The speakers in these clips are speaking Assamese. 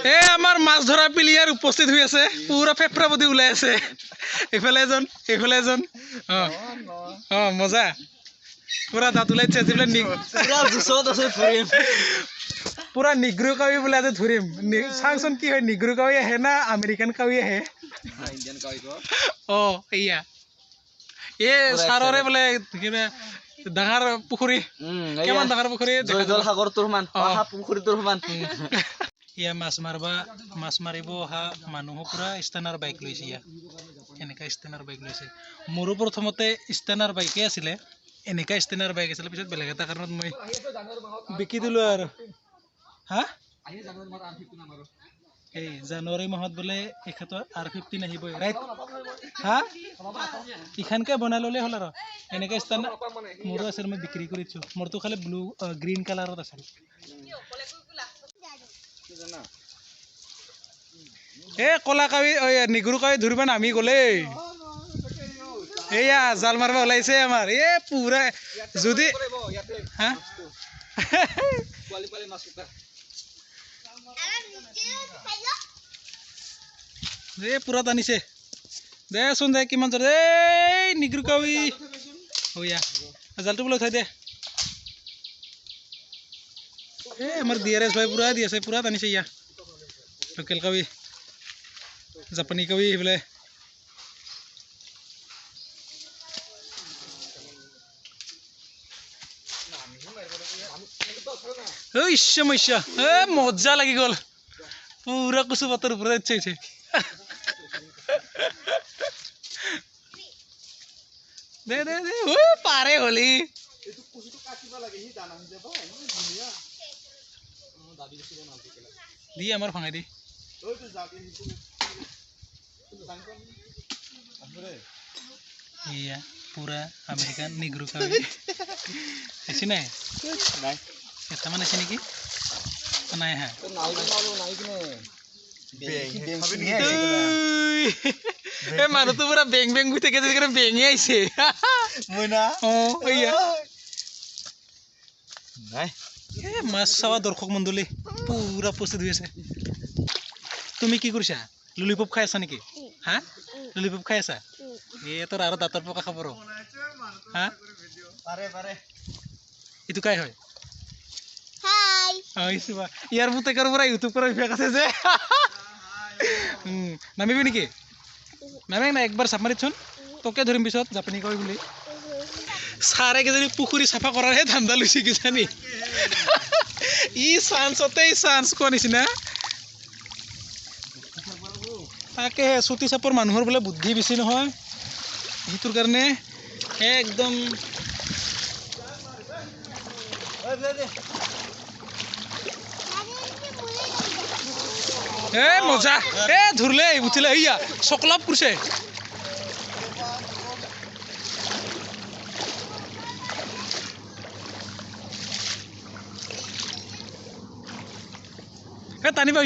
এই আমাৰ মাছ ধৰা প্লেয়াৰ উপস্থিত হৈ আছে পুৰা ফেফৰাপতি ওলাই আছে এইফালে এজন মজা পুৰা দাঁত ওলাইছে পুৰা নিগ্ৰো কাউৰী বোলে আজি ধৰিম চাওঁচোন কি হয় নিগ্ৰো কাউৰী আহে না আমেৰিকান কাউৰী আহে এয়া এই ছাৰৰে বোলে ডাঙৰ পুখুৰী কিমান ডাঙৰ পুখুৰী জয়দল সাগৰটোৰ সমান পুখুৰীটোৰ সমান ইয়া মাছ মাৰিব অহা মানুহো পুৰা ষ্টেনাৰ বাইক লৈছে ইয়া এনেকা ষ্টেনাৰ বাইক লৈছে মোৰো প্ৰথমতে ষ্টেনাৰ বাইকে আছিলে এনেকা ষ্টেনাৰ বাইক আছিলে পিছত বেলেগ এটা কাৰণত মই বিকি দিলোঁ আৰু এই জানুৱাৰী মাহত বোলে এখেতৰ R15 আহিবই ৰাইট ইখানকে বনাই ল'লে হ'ল আৰু এনেকে ষ্টেনাৰ মোৰো আছিল মই বিক্ৰী কৰিছোঁ মোৰতো খালি গ্ৰীণ কালাৰত আছিল কলা কাউৰী নিগৰু কাউৰী ধৰিব নামি গ'লে এয়া জাল মাৰিব ওলাইছে আমাৰ পুৰা যদি পুৰা টানিছে দেচোন দে কিমান জোৰ নিগৰু কাউৰী জালটো বোলে উঠাই দে আমাৰ DRS ভাই পুৰা দি আছে পুৰা টানিছে ইয়া লোকেল কাউৰী জাপানী কাউৰী এইবোলে মজা লাগি গ'ল পুৰা কচু পাতৰ ওপৰত উঠিছে দে পাৰে হলি দি আমাৰ ভাঙাই দি এয়া পুৰা আমেৰিকান নিগ্ৰো কাউৰী আছে নাই এটামান আছে নেকি নাই হা মানুহটো পুৰা বেং গৈ থাকে বেঙে আহিছে মাছ চাৱা দৰ্শক মণ্ডলী পুৰা প্ৰস্তুত হৈ আছে তুমি কি কৰিছা ললিপপ খাই আছা নেকি ললিপপ খাই আছা তোৰ আৰু দাঁতৰ পকা খাব এইটো কাই হয় ইয়াৰ পুতেকৰ পৰা ইউটিউব কৰা বিভাগ আছে যে নামিবি নেকি নামে না একবাৰ চাপ মাৰিচোন তোকে ধৰিম পিছত জাপানী কাউৰী বুলি ছাৰে কেইজনী পুখুৰী চাফা কৰাৰহে ধান্দা লৈছে কিজানি চান্স কোৱা নিচিনা তাকে চুটি চাপৰ মানুহৰ বোলে বুদ্ধি বেছি নহয় সেইটোৰ কাৰণে একদম মজা ধৰলে উঠিলে ইয়া চকলাপ কৰিছে টানিব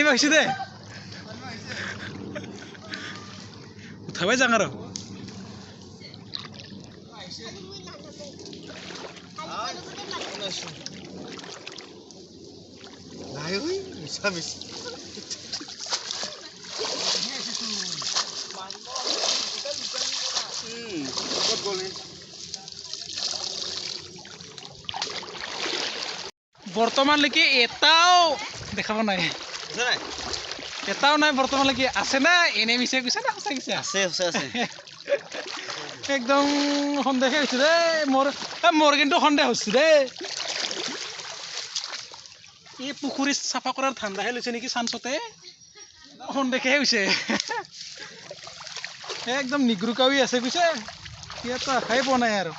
আহিছে দে উঠাবাই যাং আৰু বৰ্তমানলৈকে এটাও দেখাব নাই বৰ্তমানলৈকে আছে না এনে মিছে কৈছে না সঁচা কৈছে আছে একদম সন্দেহে হৈছে দে মোৰ কিন্তু সন্দেহ হৈছে দে এই পুখুৰী চাফা কৰাৰ ধান্দাহে লৈছে নেকি চান্সতে সন্দেহে হৈছে একদম নিগ্ৰো কাউৰী আছে কৈছে ইয়াত আশাই পোৱা নাই আৰু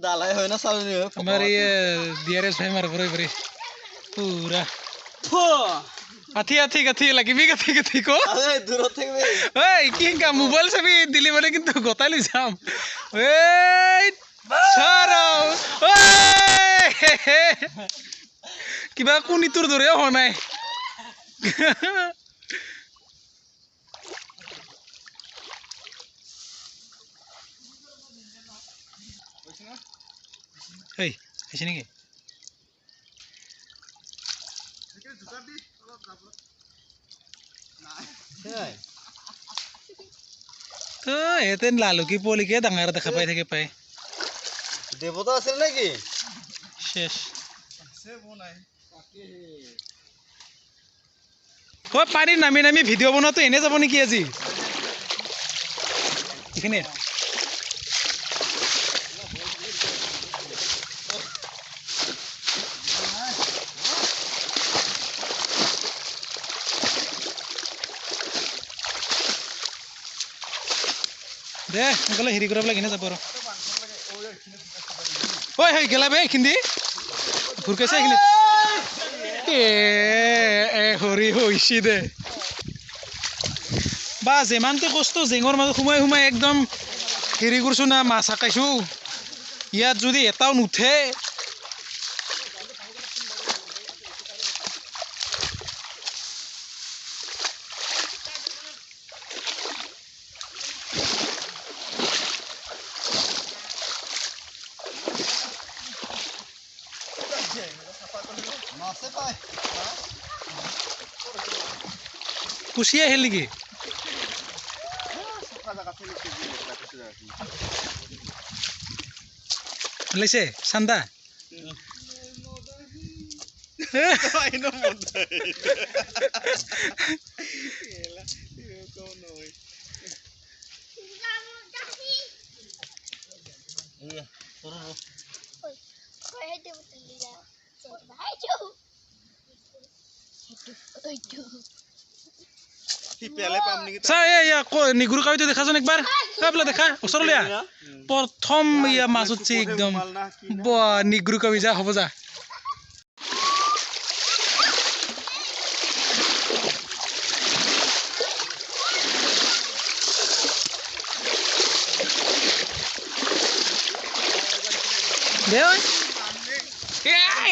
দালাই হয় না চালনি হয় আমাৰ এই DRS ভাই মাৰ ভৰে পুৰা গাঠি লাগিবি গাঠি কো দূৰত থাকিবি কি মোবাইল চাবি দিলি মানে কিন্তু গতাই লৈ যাম কিবা কোনিটোৰ দৰে হোৱা নাই এই আহিছে নেকি তো এতে লালুকি পোৱালিকে ডাঙৰ দেখা পাই থাকে পাই দেৱতা আছিল নেকি শেষ ঐ পানীত নামি নামি ভিডিঅ' বনোৱাটো এনে যাব নেকি আজি এইখিনিত দে সোনকালে হেৰি কৰিব লাগে যাব আৰু ঐ সেই গেলা বে এইখিনি ঘূৰকাইছে এইখিনিত হৰি হৈছি দে বা যিমানটো কষ্ট জেঙৰ মাজত সোমাই সোমাই একদম হেৰি কৰিছোঁ না মাছ হাকাইছোঁ ইয়াত যদি এটাও নুঠে কুচিয়া আহিল নেকি ওলাইছে চান্দা নিগুৰু কাউৰীটো দেখাচোন একবাৰ বোলে দেখা ওচৰলৈ প্ৰথম মাছ উঠছে একদম নিগুৰু কাউৰী যা হ'ব যা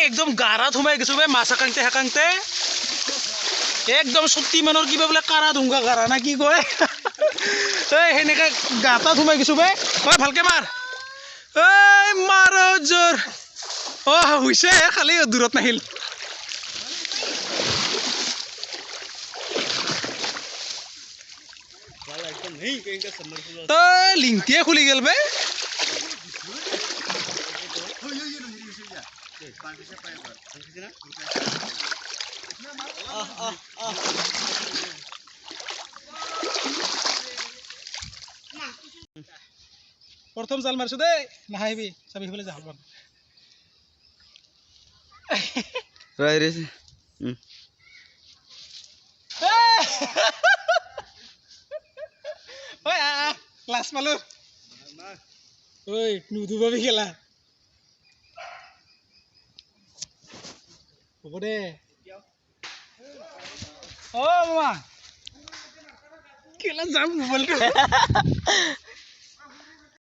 একদম গাৰাত সোমাই গৈছো বে মাছ হাকাংতে হাকাংতে একদম 70 মানৰ কিবা বোলে কাৰা ধুংগা গাৰা না কি কয় এই সেনেকে গাঁতাত সোমাই গৈছো বে ঐ ভালকে মাৰ এই মাৰ জোৰ হৈছে খালি দূৰত নাহিল তই লিংটিয়ে খুলি গেল বে প্ৰথম জাল মাৰিছো দেই নাহাইবি চাবি সিফালে যা হ'ব লাজ পালো ঐ নুধুবাবি খেলা হ'ব দে মামা খেলা যাম মোবাইলটো